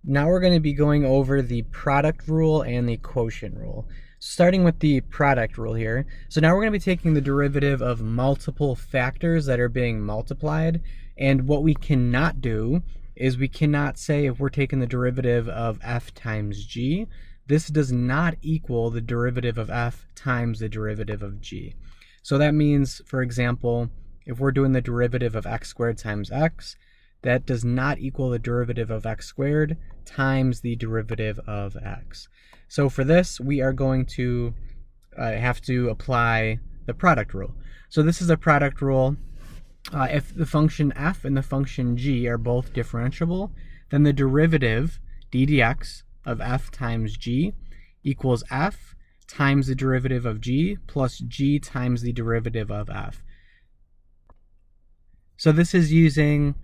Now we're going to be going over the product rule and the quotient rule. Starting with the product rule here. So now we're going to be taking the derivative of multiple factors that are being multiplied. And what we cannot do is we cannot say if we're taking the derivative of f times g, this does not equal the derivative of f times the derivative of g. So that means, for example, if we're doing the derivative of x squared times x, that does not equal the derivative of x squared times the derivative of x. So for this, we are going to have to apply the product rule. So this is a product rule. If the function f and the function g are both differentiable, then the derivative d dx of f times g equals f times the derivative of g plus g times the derivative of f. So this is using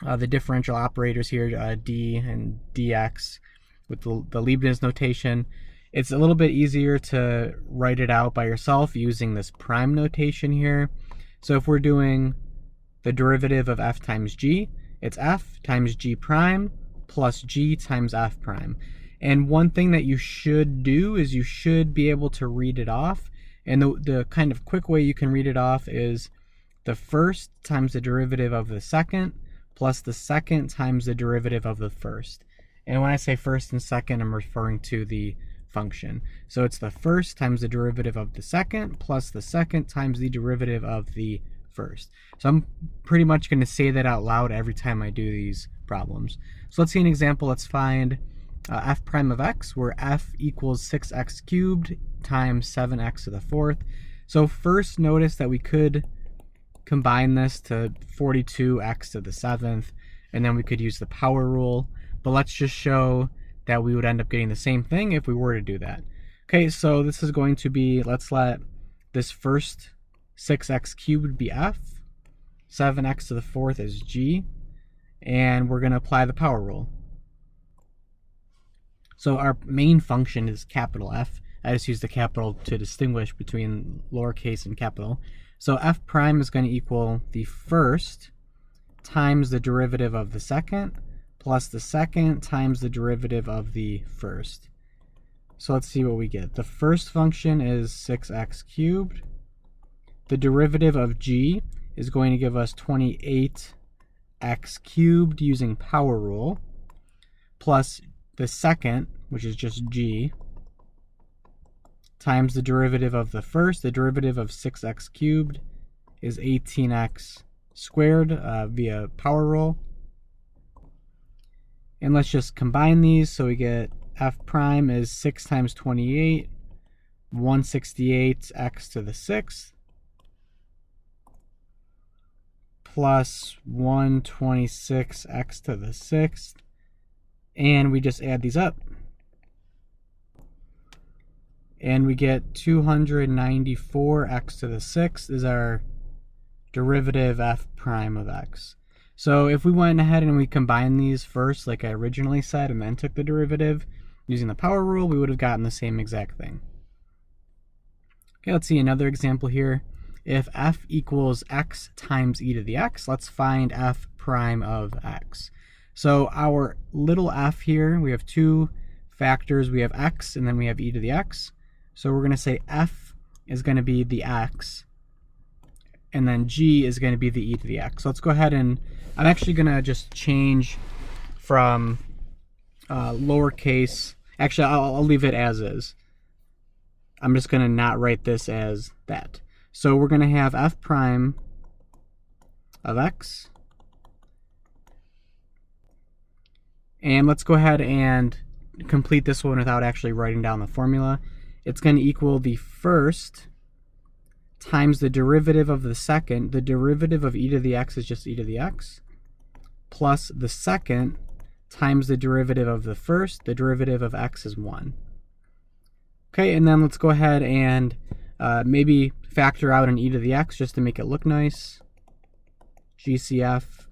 the differential operators here, d and dx, with the Leibniz notation. It's a little bit easier to write it out by yourself using this prime notation here. So if we're doing the derivative of f times g, it's f times g prime plus g times f prime. And one thing that you should do is you should be able to read it off. And the kind of quick way you can read it off is the first times the derivative of the second plus the second times the derivative of the first. And when I say first and second, I'm referring to the function. So it's the first times the derivative of the second plus the second times the derivative of the first. So I'm pretty much going to say that out loud every time I do these problems. So let's see an example. Let's find f prime of x, where f equals 6x cubed times 7x to the fourth. So first, notice that we could combine this to 42x to the 7th, and then we could use the power rule. But let's just show that we would end up getting the same thing if we were to do that. Okay, so this is going to be, let's let this first 6x cubed be f, 7x to the fourth is g, and we're going to apply the power rule. So our main function is capital F. I just use the capital to distinguish between lowercase and capital. So f prime is going to equal the first times the derivative of the second plus the second times the derivative of the first. So let's see what we get. The first function is 6x cubed. The derivative of g is going to give us 28x cubed using power rule, plus the second, which is just g, times the derivative of the first. The derivative of 6x cubed is 18x squared via power rule. And let's just combine these. So we get f prime is 6 times 28, 168x to the 6th, plus 126x to the 6th. And we just add these up. And we get 294x to the 6th is our derivative f prime of x. So if we went ahead and we combined these first, like I originally said, and then took the derivative using the power rule, we would have gotten the same exact thing. Okay, let's see another example here. If f equals x times e to the x, let's find f prime of x. So our little f here, we have two factors. We have x and then we have e to the x. So we're going to say f is going to be the x, and then g is going to be the e to the x. So let's go ahead and I'm actually going to just change from lowercase. Actually, I'll leave it as is. I'm just going to not write this as that. So we're going to have f prime of x. And let's go ahead and complete this one without actually writing down the formula. It's going to equal the first times the derivative of the second. The derivative of e to the x is just e to the x, plus the second times the derivative of the first. The derivative of x is 1. Okay, and then let's go ahead and maybe factor out an e to the x just to make it look nice. GCF.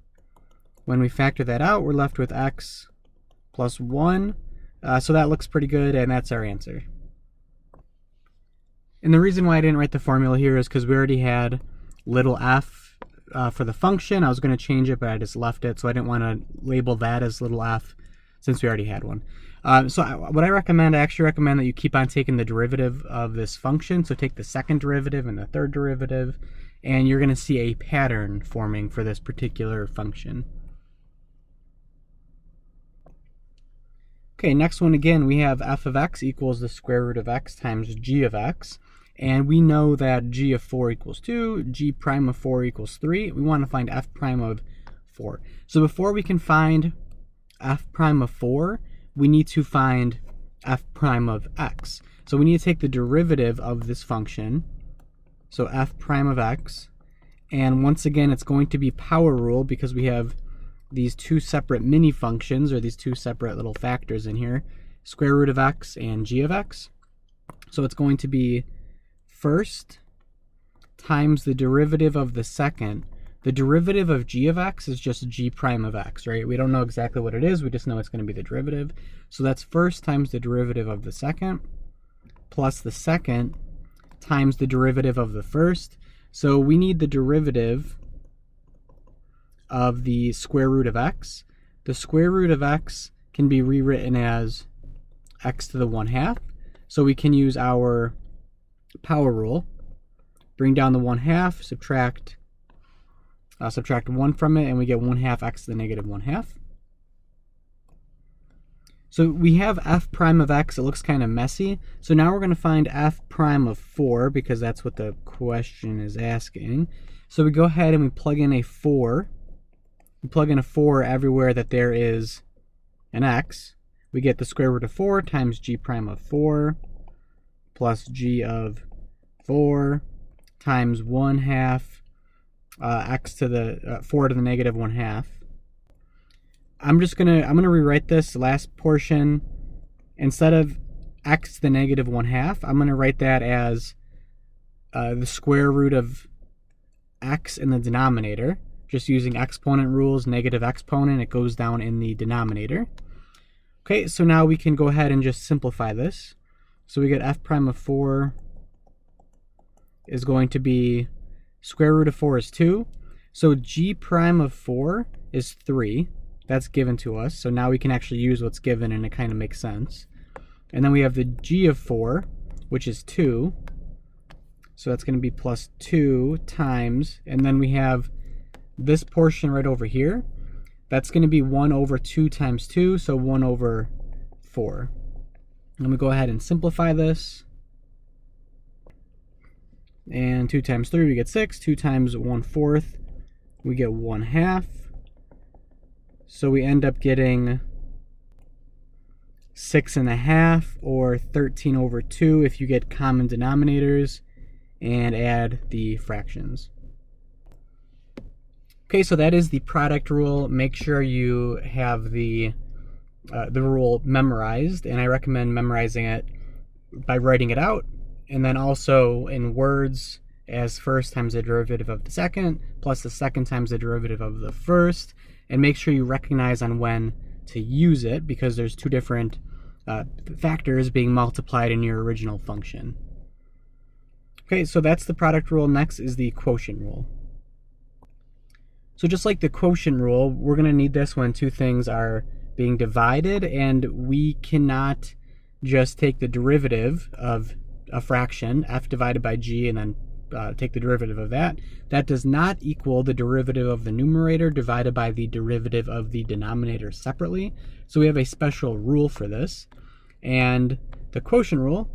When we factor that out, we're left with x plus 1. So that looks pretty good, and that's our answer. And the reason why I didn't write the formula here is because we already had little f for the function. I was going to change it, but I just left it, so I didn't want to label that as little f. since we already had one. What I actually recommend that you keep on taking the derivative of this function. So take the second derivative and the third derivative, and you're going to see a pattern forming for this particular function. Okay, next one again, we have f of x equals the square root of x times g of x. And we know that g of 4 equals 2, g prime of 4 equals 3. We want to find f prime of 4. So before we can find f prime of 4, we need to find f prime of x. So we need to take the derivative of this function, so f prime of x, and once again it's going to be power rule because we have these two separate mini functions, or these two separate little factors in here, square root of x and g of x. So it's going to be first times the derivative of the second. The derivative of g of x is just g prime of x, right? We don't know exactly what it is, we just know it's going to be the derivative. So that's first times the derivative of the second, plus the second times the derivative of the first. So we need the derivative of the square root of x. The square root of x can be rewritten as x to the 1/2. So we can use our power rule, bring down the 1/2, subtract 1 from it, and we get 1/2 x to the negative 1/2. So we have f prime of x. It looks kind of messy. So now we're going to find f prime of 4 because that's what the question is asking. So we go ahead and we plug in a 4. We plug in a 4 everywhere that there is an x. We get the square root of 4 times g prime of 4 plus g of 4 times 1/2 x to the 4 to the negative 1/2. I'm gonna rewrite this last portion. Instead of x to the negative 1/2, I'm gonna write that as the square root of x in the denominator. Just using exponent rules, negative exponent, it goes down in the denominator. Okay, so now we can go ahead and just simplify this. So we get f prime of 4 is going to be square root of 4 is 2. So g prime of 4 is 3. That's given to us. So now we can actually use what's given, and it kind of makes sense. And then we have the g of 4, which is 2. So that's going to be plus 2 times, and then we have this portion right over here. That's going to be 1 over 2 times 2, so 1 over 4. And we go ahead and simplify this. And 2 times 3, we get 6. 2 times 1/4, we get 1/2. So we end up getting 6.5, or 13 over 2 if you get common denominators and add the fractions. Okay, so that is the product rule. Make sure you have the rule memorized, and I recommend memorizing it by writing it out, and then also in words as first times the derivative of the second, plus the second times the derivative of the first, and make sure you recognize on when to use it, because there's two different factors being multiplied in your original function. Okay, so that's the product rule. Next is the quotient rule. So just like the quotient rule, we're going to need this when two things are being divided, and we cannot just take the derivative of a fraction, f divided by g, and then take the derivative of that. That does not equal the derivative of the numerator divided by the derivative of the denominator separately. So we have a special rule for this. And the quotient rule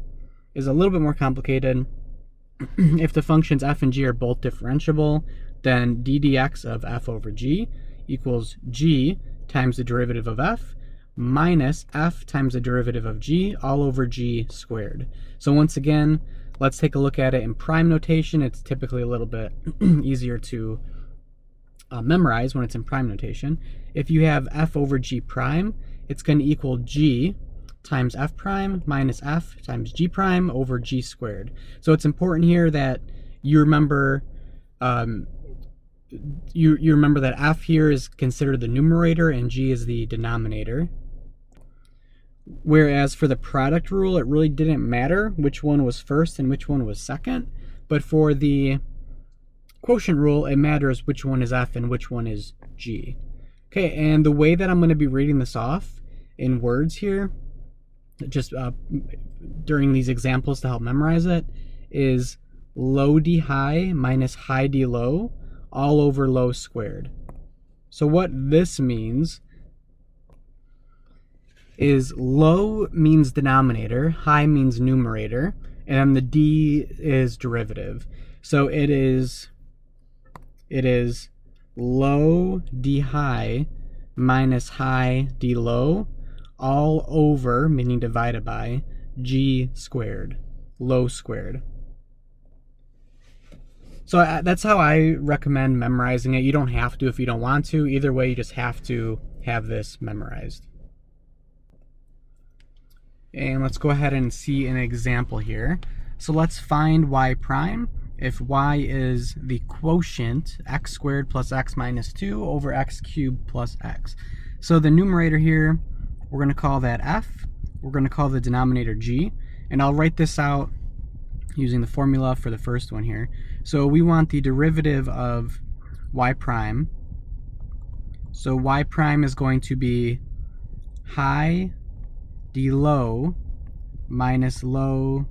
is a little bit more complicated. If the functions f and g are both differentiable, then d dx of f over g equals g times the derivative of f minus f times the derivative of g all over g squared. So once again, let's take a look at it in prime notation. It's typically a little bit easier to memorize when it's in prime notation. If you have f over g prime, it's going to equal g times f prime minus f times g prime over g squared. So it's important here that you remember you remember that f here is considered the numerator and g is the denominator. Whereas for the product rule, it really didn't matter which one was first and which one was second. But for the quotient rule, it matters which one is f and which one is g. Okay, and the way that I'm going to be reading this off in words here, just during these examples to help memorize it, is low d high minus high d low all over low squared. So what this means is low means denominator, high means numerator, and then the d is derivative. So it is low d high minus high d low all over, meaning divided by, g squared, low squared. So that's how I recommend memorizing it. You don't have to if you don't want to. Either way, you just have to have this memorized. And let's go ahead and see an example here. So let's find y prime if y is the quotient x squared plus x minus 2 over x cubed plus x. So the numerator here, we're going to call that f. We're going to call the denominator g. And I'll write this out using the formula for the first one here. So we want the derivative of y prime. So y prime is going to be high d low minus low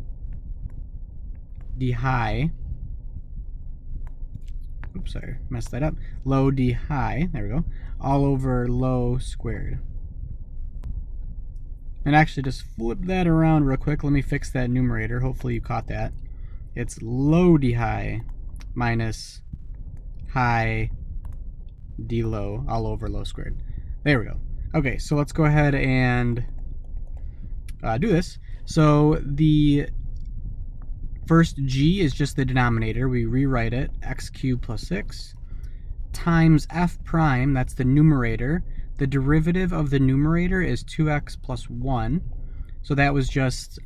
d high. Oops, sorry, messed that up. Low d high, there we go, all over low squared. And actually just flip that around real quick. Let me fix that numerator. Hopefully you caught that. It's low d high minus high d low all over low squared. There we go. Okay, so let's go ahead and do this. So the first g is just the denominator. We rewrite it, x cubed plus 6 times f prime, that's the numerator. The derivative of the numerator is 2x plus 1. So that was just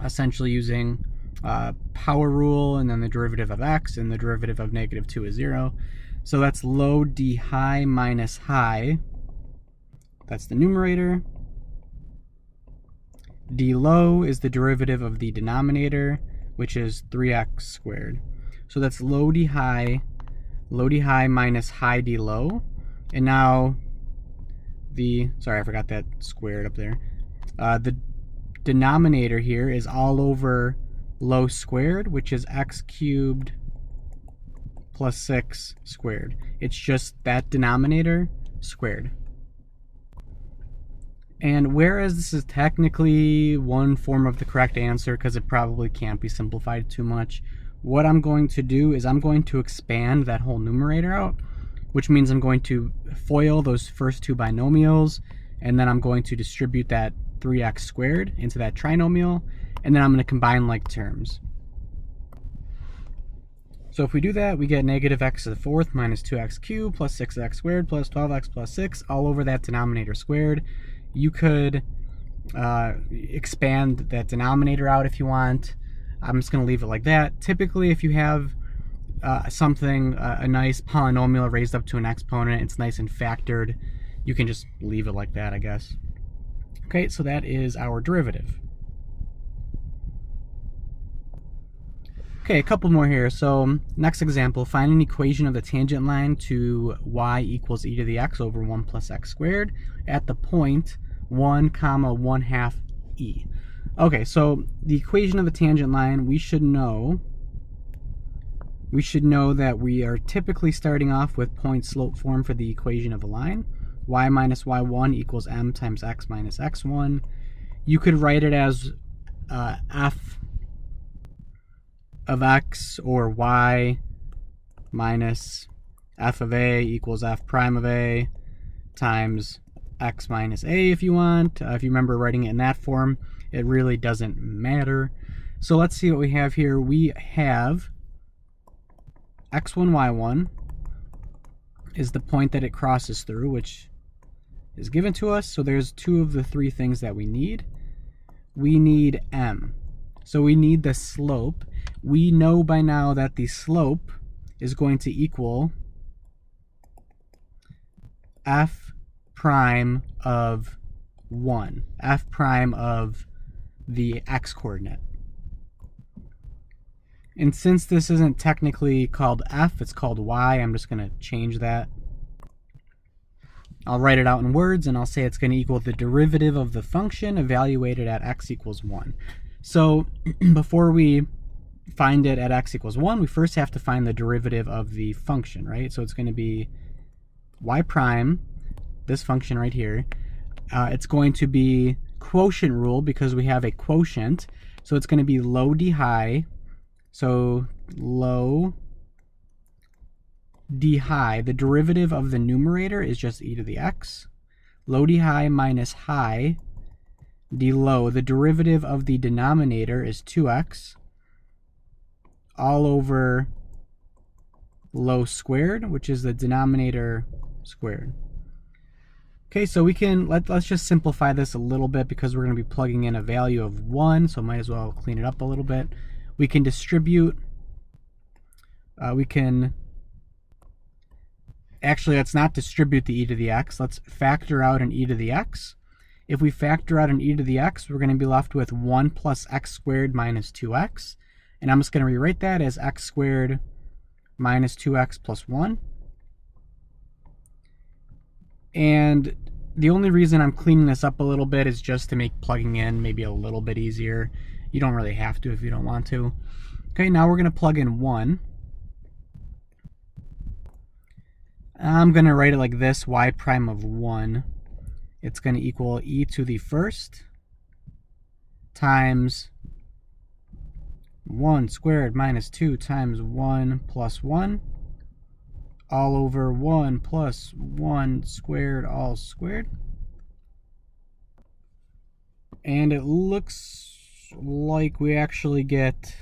essentially using power rule, and then the derivative of x, and the derivative of negative 2 is 0. So that's low d high minus high. That's the numerator. D low is the derivative of the denominator, which is 3x squared. So that's low d high minus high d low. And now sorry, I forgot that squared up there. The denominator here is all over low squared, which is x cubed plus 6 squared. It's just that denominator squared. And whereas this is technically one form of the correct answer, because it probably can't be simplified too much, what I'm going to do is I'm going to expand that whole numerator out, which means I'm going to FOIL those first two binomials, and then I'm going to distribute that 3x squared into that trinomial, and then I'm going to combine like terms. So if we do that, we get negative x to the fourth minus 2x cubed plus 6x squared plus 12x plus 6 all over that denominator squared. You could expand that denominator out if you want. I'm just going to leave it like that. Typically, if you have a nice polynomial raised up to an exponent, it's nice and factored, you can just leave it like that, I guess. Okay, so that is our derivative. Okay, a couple more here. So next example, find an equation of the tangent line to y equals e to the x over 1 plus x squared at the point 1, 1/2 e. Okay, so the equation of the tangent line, we should know that we are typically starting off with point slope form for the equation of a line. Y minus y1 equals m times x minus x1. You could write it as f of x or y minus f of a equals f prime of a times x minus a if you want. If you remember writing it in that form, it really doesn't matter. So let's see what we have here. We have x1, y1 is the point that it crosses through, which is given to us. So there's two of the three things that we need. We need m. So we need the slope. We know by now that the slope is going to equal f prime of 1, f prime of the x coordinate. And since this isn't technically called f, it's called y, I'm just going to change that. I'll write it out in words, and I'll say it's going to equal the derivative of the function evaluated at x equals 1. So before we find it at x equals 1, we first have to find the derivative of the function, right? So it's going to be y prime, this function right here. It's going to be quotient rule because we have a quotient. So it's going to be low d high. So low d high, the derivative of the numerator is just e to the x. Low d high minus high d low, the derivative of the denominator is 2x all over low squared, which is the denominator squared. Okay, so we can, let's just simplify this a little bit because we're going to be plugging in a value of 1, so might as well clean it up a little bit. We can distribute, actually, let's not distribute the e to the x. Let's factor out an e to the x. If we factor out an e to the x, we're going to be left with 1 plus x squared minus 2x. And I'm just going to rewrite that as x squared minus 2x plus 1. And the only reason I'm cleaning this up a little bit is just to make plugging in maybe a little bit easier. You don't really have to if you don't want to. Okay, now we're going to plug in 1. I'm going to write it like this, y prime of 1. It's going to equal e to the first times 1 squared minus 2 times 1 plus 1 all over 1 plus 1 squared all squared. And it looks like we actually get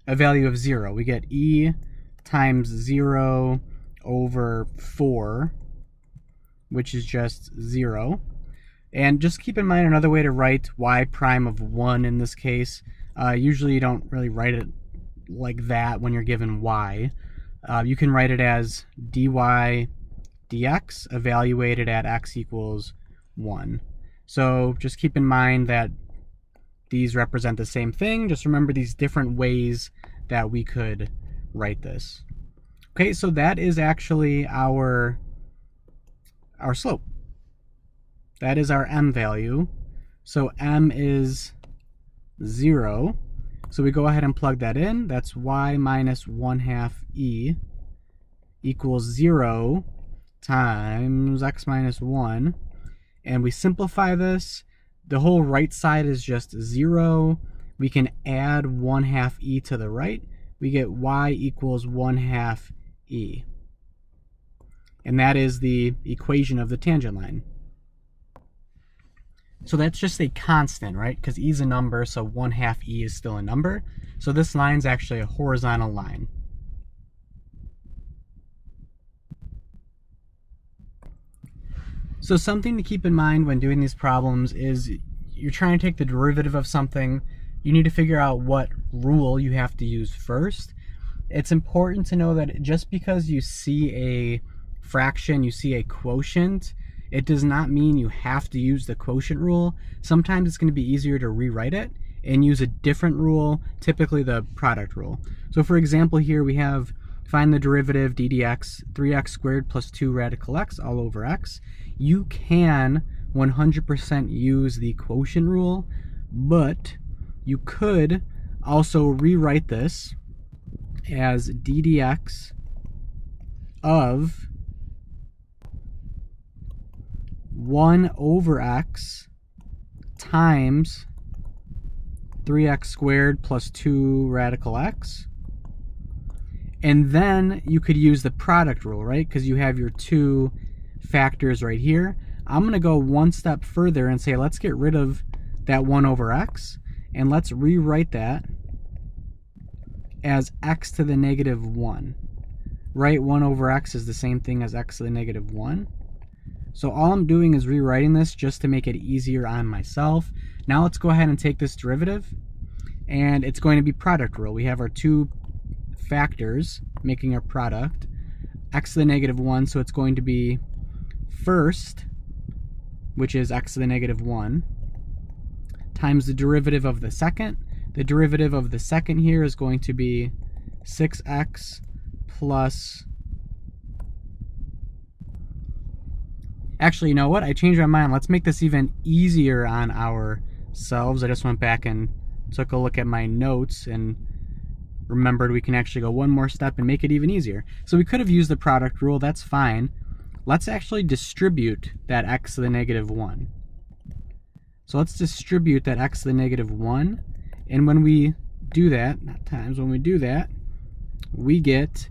a value of 0. We get e times 0 over 4, which is just 0. And just keep in mind another way to write y prime of 1 in this case. Usually you don't really write it like that when you're given y. You can write it as dy dx evaluated at x equals 1. So just keep in mind that these represent the same thing. Just remember these different ways that we could write this. Okay, so that is actually our slope. That is our m value. So m is 0. So we go ahead and plug that in. That's y minus 1/2 e equals 0 times x minus 1. And we simplify this. The whole right side is just 0. We can add 1/2 e to the right. We get y equals 1/2 e. And that is the equation of the tangent line. So that's just a constant, right? Because e is a number, so 1/2 e is still a number. So this line is actually a horizontal line. So something to keep in mind when doing these problems is you're trying to take the derivative of something. You need to figure out what rule you have to use first. It's important to know that just because you see a fraction, you see a quotient, it does not mean you have to use the quotient rule. Sometimes it's going to be easier to rewrite it and use a different rule, typically the product rule. So for example here we have find the derivative d dx, 3x squared plus 2 radical x all over x. You can 100% use the quotient rule, but you could also rewrite this as d dx of 1 over x times 3x squared plus 2 radical x. And then you could use the product rule, right? Because you have your two factors right here. I'm going to go one step further and say let's get rid of that 1 over x, and let's rewrite that as x to the negative 1. Right? 1 over x is the same thing as x to the negative 1. So all I'm doing is rewriting this just to make it easier on myself. Now let's go ahead and take this derivative, and it's going to be product rule. We have our two factors making our product, x to the negative 1, so it's going to be first, which is x to the negative 1, times the derivative of the second. The derivative of the second here is going to be 6x plus Actually, you know what? I changed my mind. Let's make this even easier on ourselves. I just went back and took a look at my notes and remembered we can actually go one more step and make it even easier. So we could have used the product rule. That's fine. Let's actually distribute that x to the negative 1. So let's distribute that x to the negative 1. And when we do that, not times, when we do that, we get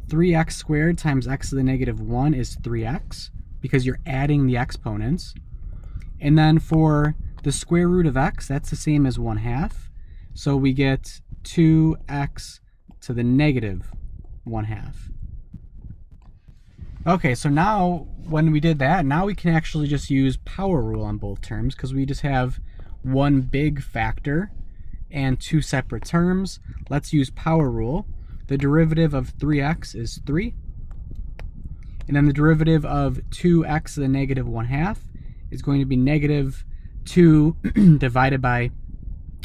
3x squared times x to the negative 1 is 3x, because you're adding the exponents. And then for the square root of x, that's the same as 1/2. So we get 2x to the negative 1/2. Okay, so now when we did that, now we can actually just use power rule on both terms, because we just have one big factor and two separate terms. Let's use power rule. The derivative of 3x is 3. And then the derivative of 2x to the negative 1/2 is going to be negative 2 divided by,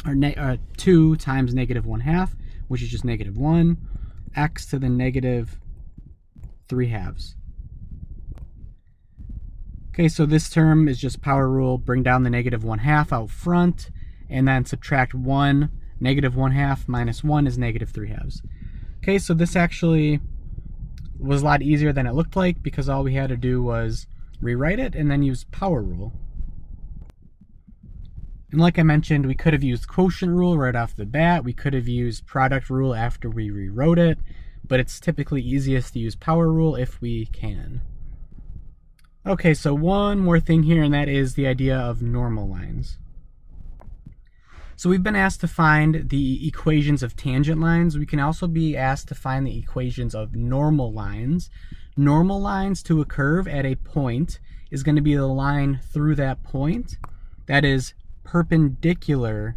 or 2 times negative 1/2, which is just negative 1, x to the negative 3/2. Okay, so this term is just power rule. Bring down the negative 1/2 out front, and then subtract 1. Negative 1/2 minus 1 is negative 3/2. Okay, so this actually was a lot easier than it looked like, because all we had to do was rewrite it and then use power rule. And like I mentioned, we could have used quotient rule right off the bat. We could have used product rule after we rewrote it, but it's typically easiest to use power rule if we can. Okay, so one more thing here, and that is the idea of normal lines. So we've been asked to find the equations of tangent lines. We can also be asked to find the equations of normal lines. Normal lines to a curve at a point is going to be the line through that point that is perpendicular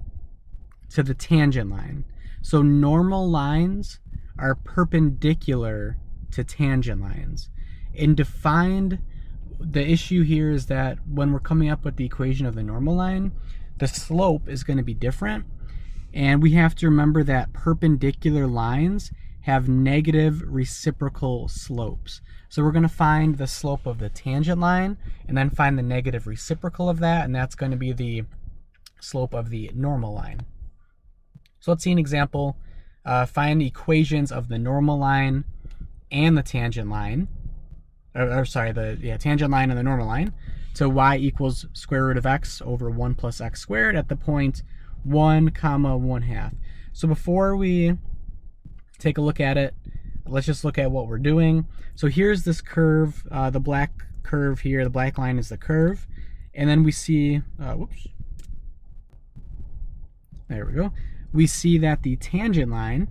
to the tangent line. So normal lines are perpendicular to tangent lines. And defined, the issue here is that when we're coming up with the equation of the normal line, the slope is going to be different, and we have to remember that perpendicular lines have negative reciprocal slopes. So we're going to find the slope of the tangent line and then find the negative reciprocal of that, and that's going to be the slope of the normal line. So let's see an example. Find equations of the normal line and the tangent line. Tangent line and the normal line. So y equals square root of x over 1 plus x squared at the point 1, 1/2. So before we take a look at it, let's just look at what we're doing. So here's this curve, the black curve here, the black line is the curve. And then we see, there we go. We see that the tangent line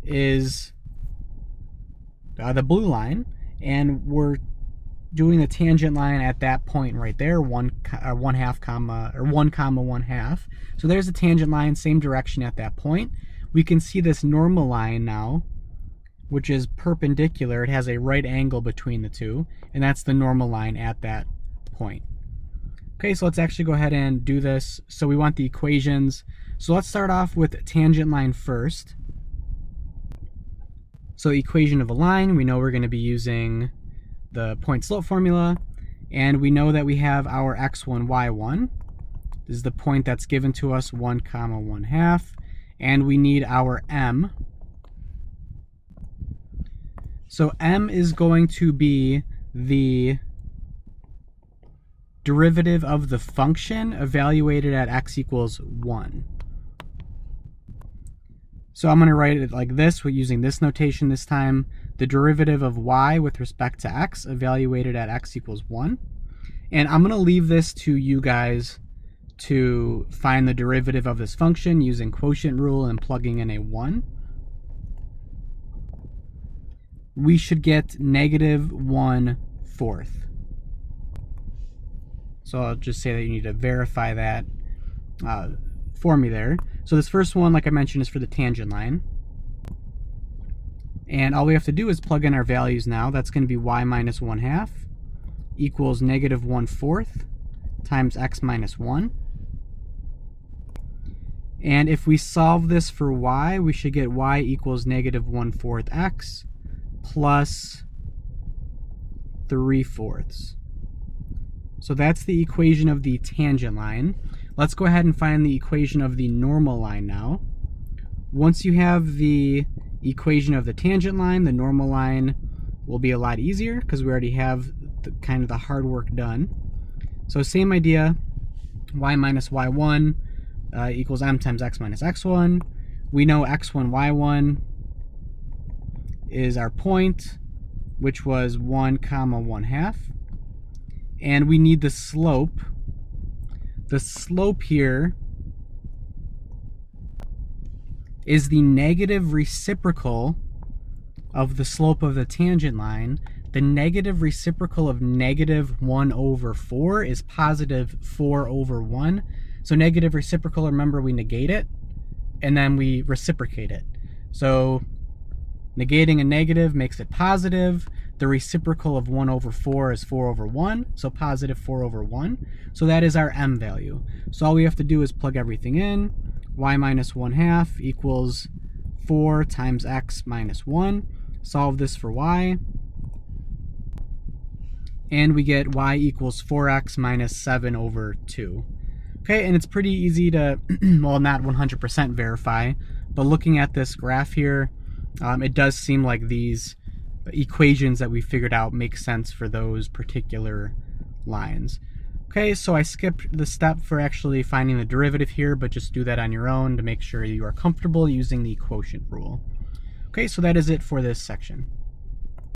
is the blue line, and we're doing the tangent line at that point right there, 1/2 comma, or 1, 1/2. So there's the tangent line, same direction at that point. We can see this normal line now, which is perpendicular. It has a right angle between the two, and that's the normal line at that point. Okay, so let's actually go ahead and do this. So we want the equations. So let's start off with tangent line first. So equation of a line, we know we're going to be using the point slope formula, and we know that we have our x1, y1. This is the point that's given to us, 1, 1/2, and we need our m. So m is going to be the derivative of the function evaluated at x equals 1. So I'm going to write it like this. We're using this notation this time. The derivative of y with respect to x evaluated at x equals 1. And I'm going to leave this to you guys to find the derivative of this function using quotient rule and plugging in a 1. We should get negative 1/4. So I'll just say that you need to verify that for me there. So this first one, like I mentioned, is for the tangent line. And all we have to do is plug in our values now. That's going to be y minus 1/2 equals negative 1/4 times x minus 1. And if we solve this for y, we should get y equals negative 1/4 x plus 3/4. So that's the equation of the tangent line. Let's go ahead and find the equation of the normal line now. Once you have the equation of the tangent line, the normal line will be a lot easier because we already have kind of the hard work done. So same idea, y minus y1 equals m times x minus x1. We know x1, y1 is our point, which was 1 comma 1/2. And we need the slope. The slope here is the negative reciprocal of the slope of the tangent line. The negative reciprocal of negative 1/4 is positive 4/1. So negative reciprocal, remember, we negate it and then we reciprocate it. So negating a negative makes it positive. The reciprocal of 1/4 is 4/1, so positive 4/1. So that is our m value. So all we have to do is plug everything in. Y minus 1/2 equals 4 times x minus 1. Solve this for y. And we get y equals 4x minus 7/2. Okay, and it's pretty easy to, well, not 100% verify, but looking at this graph here, it does seem like these equations that we figured out make sense for those particular lines. Okay, so I skipped the step for actually finding the derivative here, but just do that on your own to make sure you are comfortable using the quotient rule. Okay, so that is it for this section.